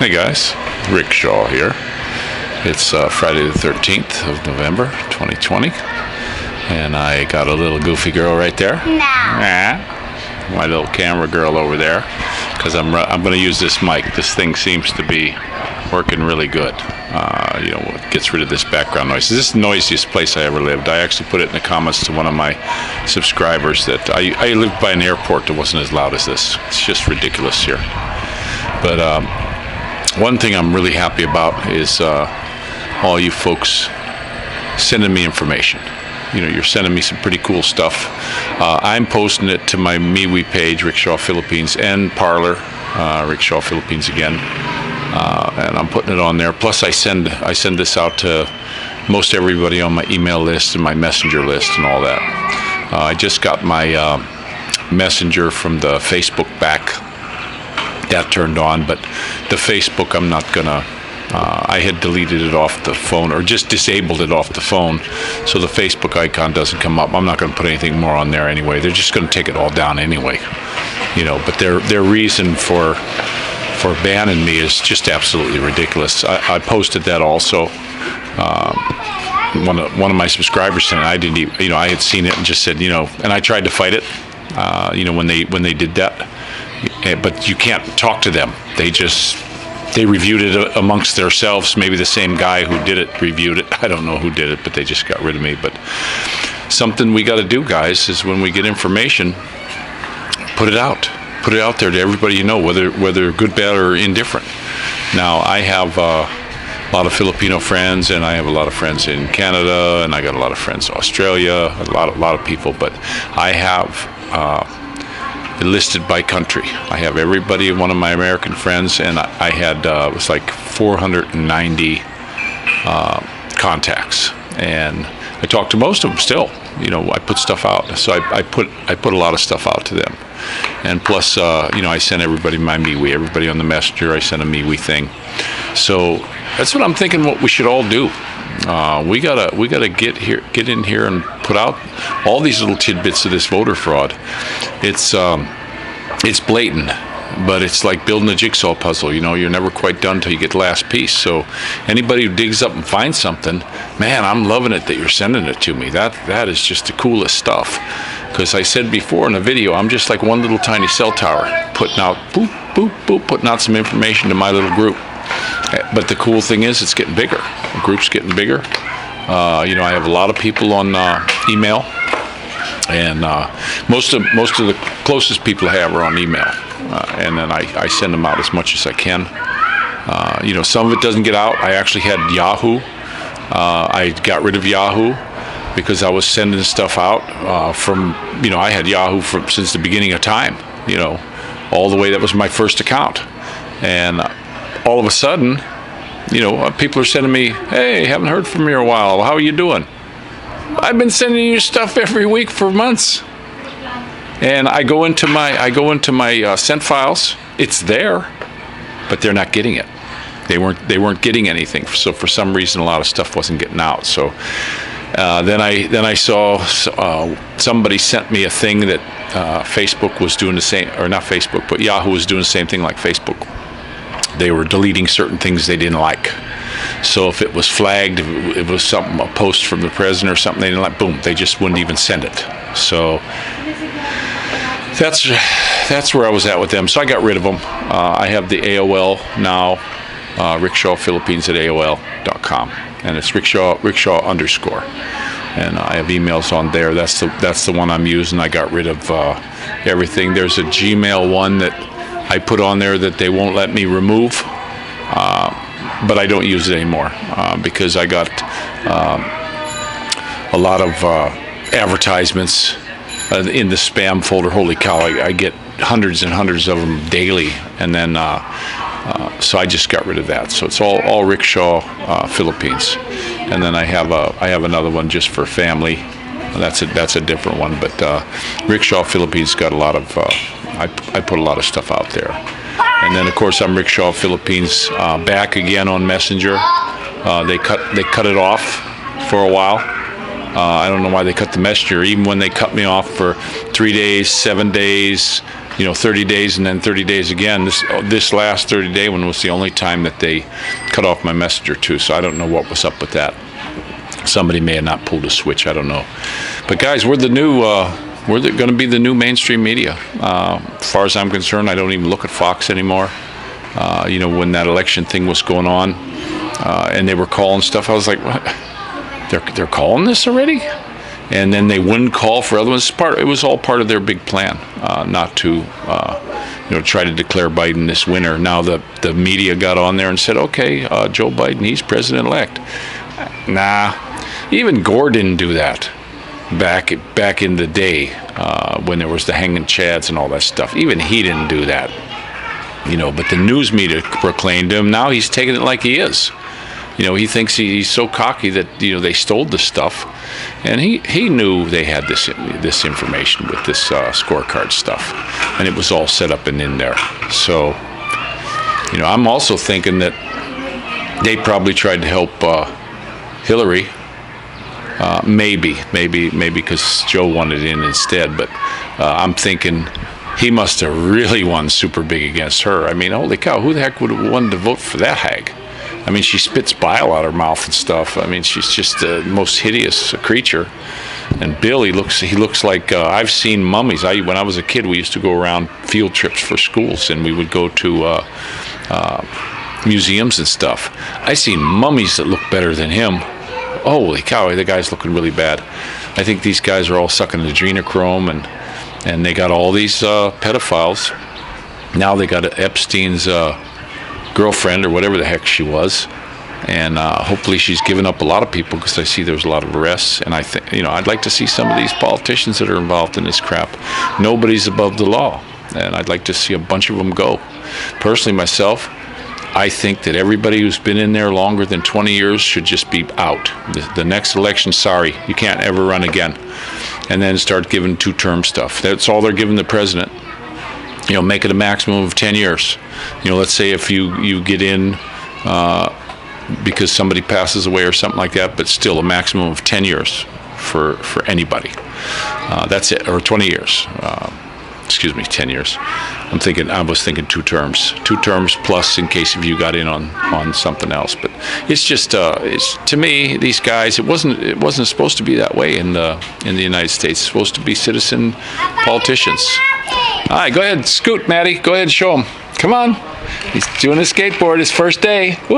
Hey guys, Rick Shaw here. It's Friday the 13th of November 2020, and I got a little goofy girl right there. My little camera girl over there, because I'm going to use this mic. This thing seems to be working really good. It gets rid of this background noise. This is the noisiest place I ever lived. I actually put it in the comments to one of my subscribers that I lived by an airport that wasn't as loud as this. It's just ridiculous here. But one thing I'm really happy about is all you folks sending me information. You're sending me some pretty cool stuff. I'm posting it to my MeWe page, Rick Shaw Philippines, and Parlor, Rick Shaw Philippines again, and I'm putting it on there. Plus, I send this out to most everybody on my email list and my messenger list and all that. I just got my messenger from the Facebook back. That turned on, but the Facebook I'm not gonna. I had deleted it off the phone, or just disabled it off the phone, so the Facebook icon doesn't come up. I'm not going to put anything more on there anyway. They're just going to take it all down anyway, But their reason for banning me is just absolutely ridiculous. I posted that also. One of my subscribers said I didn't even, I had seen it and just said, and I tried to fight it, when they did that. But you can't talk to them. They reviewed it amongst themselves. Maybe the same guy who did it reviewed it. I don't know who did it, but they just got rid of me. But something we got to do, guys, is when we get information, put it out. Put it out there to everybody whether good, bad, or indifferent. Now, I have a lot of Filipino friends, and I have a lot of friends in Canada, and I got a lot of friends in Australia, a lot of people. But I have listed by country. I have everybody, one of my American friends, and I had it was like 490 contacts, and I talked to most of them still. I put stuff out, so I put a lot of stuff out to them, and plus, I sent everybody my MeWe, everybody on the messenger. I sent a MeWe thing, so that's what I'm thinking. What we should all do. We gotta get in here and put out all these little tidbits of this voter fraud. It's blatant, but it's like building a jigsaw puzzle. You're never quite done till you get the last piece. So anybody who digs up and finds something, man, I'm loving it that you're sending it to me. That is just the coolest stuff. Because I said before in a video, I'm just like one little tiny cell tower, putting out boop, boop, boop, putting out some information to my little group. But the cool thing is, it's getting bigger. The group's getting bigger. I have a lot of people on email, and most of the closest people I have are on email, and then I send them out as much as I can. Some of it doesn't get out. I actually had Yahoo. I got rid of Yahoo because I was sending stuff out from. I had Yahoo since the beginning of time. All the way. That was my first account, and all of a sudden, people are sending me, "Hey, haven't heard from you in a while. How are you doing?" I've been sending you stuff every week for months, and I go into my sent files. It's there, but they're not getting it. They weren't getting anything. So for some reason, a lot of stuff wasn't getting out. So then I saw somebody sent me a thing that Facebook was doing the same, or not Facebook, but Yahoo was doing the same thing like Facebook. They were deleting certain things they didn't like. So if it was flagged, if it was a post from the president or something they didn't like, boom, they just wouldn't even send it. So that's where I was at with them. So I got rid of them. I have the AOL now, Rickshaw Philippines at AOL.com, and it's Rickshaw _ and I have emails on there. That's the one I'm using. I got rid of everything. There's a Gmail one that I put on there that they won't let me remove, but I don't use it anymore because I got a lot of advertisements in the spam folder. Holy cow, I get hundreds and hundreds of them daily, and then so I just got rid of that. So it's all Rickshaw Philippines, and then I have another one just for family. That's a different one, but Rickshaw Philippines got a lot of. I put a lot of stuff out there, and then of course I'm Rickshaw Philippines back again on Messenger. They cut it off for a while. I don't know why they cut the Messenger. Even when they cut me off for 3 days, 7 days, 30 days and then 30 days again. This last 30-day one was the only time that they cut off my messenger too. So I don't know what was up with that. Somebody may have not pulled a switch. I don't know. But guys, we're going to be the new mainstream media. As far as I'm concerned, I don't even look at Fox anymore. When that election thing was going on, and they were calling stuff, I was like, what? They're calling this already? And then they wouldn't call for other ones. It was all part of their big plan, not to try to declare Biden this winner. Now the media got on there and said, okay, Joe Biden, he's president-elect. Nah, even Gore didn't do that back in the day when there was the hanging chads and all that stuff. Even he didn't do that. But the news media proclaimed him. Now he's taking it like he is. He thinks he's so cocky that they stole this stuff, and he knew they had this information with this scorecard stuff, and it was all set up and in there. So, I'm also thinking that they probably tried to help Hillary. Maybe because Joe wanted in instead. But I'm thinking he must have really won super big against her. I mean, holy cow, who the heck would have wanted to vote for that hag? I mean, she spits bile out her mouth and stuff. I mean, she's just the most hideous creature. And Bill, he looks like I've seen mummies. When I was a kid, we used to go around field trips for schools, and we would go to museums and stuff. I seen mummies that look better than him. Holy cow, the guy's looking really bad. I think these guys are all sucking adrenochrome, and they got all these pedophiles. Now they got Epstein's girlfriend or whatever the heck she was, and hopefully she's given up a lot of people, because I see there's a lot of arrests. And I think I'd like to see some of these politicians that are involved in this crap. Nobody's above the law, and I'd like to see a bunch of them go. Personally, myself, I think that everybody who's been in there longer than 20 years should just be out. The next election, sorry, you can't ever run again. And then start giving two-term stuff. That's all they're giving the president. Make it a maximum of 10 years. Let's say if you get in because somebody passes away or something like that, but still a maximum of 10 years for anybody. That's it, or 20 years. 10 years. I was thinking 2 terms. 2 terms plus in case if you got in on something else. But it's just to me, these guys, it wasn't supposed to be that way in the United States. It's supposed to be citizen politicians. All right, go ahead, scoot, Maddie. Go ahead and show him. Come on. He's doing a skateboard his first day. Woo!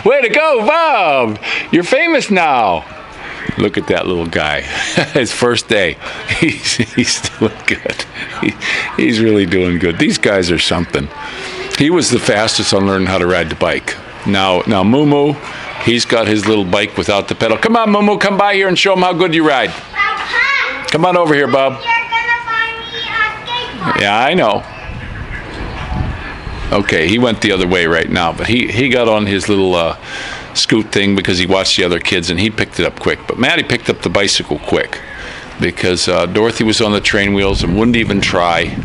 Way to go, Bob. You're famous now. Look at that little guy. His first day. He's doing good. He's really doing good. These guys are something. He was the fastest on learning how to ride the bike. Now Moo, he's got his little bike without the pedal. Come on, Moo, come by here and show him how good you ride. Come on over here, Bob. Yeah, I know. Okay, he went the other way right now, but he got on his little scoot thing because he watched the other kids, and he picked it up quick. But Maddie picked up the bicycle quick because Dorothy was on the train wheels and wouldn't even try.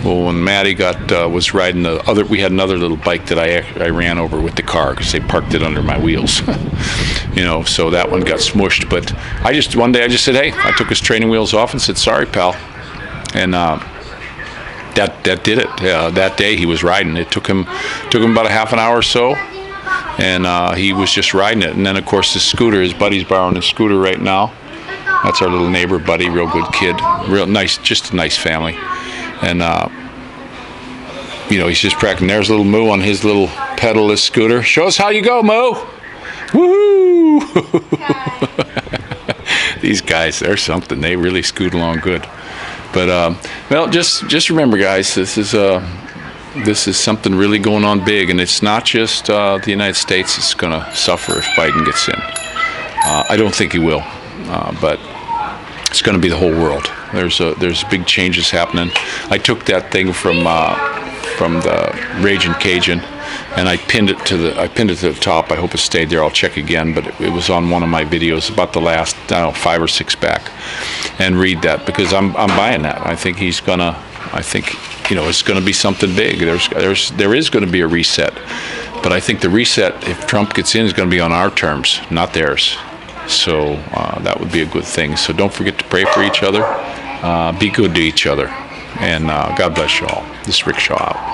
Well, when Maddie was riding we had another little bike that I ran over with the car because they parked it under my wheels. So that one got smushed. But one day I just said, hey, I took his training wheels off and said, sorry, pal. And that did it. That day he was riding. It took him about a half an hour or so, and he was just riding it. And then of course his buddy's borrowing his scooter right now. That's our little neighbor buddy, real good kid, real nice, just a nice family. And he's just practicing. There's little Moo on his little pedalless scooter. Show us how you go, Moo. Woohoo! These guys, they're something. They really scoot along good. But just remember, guys, this is something really going on big, and it's not just the United States that's going to suffer if Biden gets in. I don't think he will, but it's going to be the whole world. There's big changes happening. I took that thing from the Raging Cajun, and I pinned it to the top. I hope it stayed there. I'll check again, but it was on one of my videos about the last 5 or 6 back, and read that because I'm buying that. I think it's going to be something big. There is going to be a reset, but I think the reset, if Trump gets in, is going to be on our terms, not theirs. So that would be a good thing. So don't forget to pray for each other, Be good to each other. And God bless you all. This is Rick Shaw out.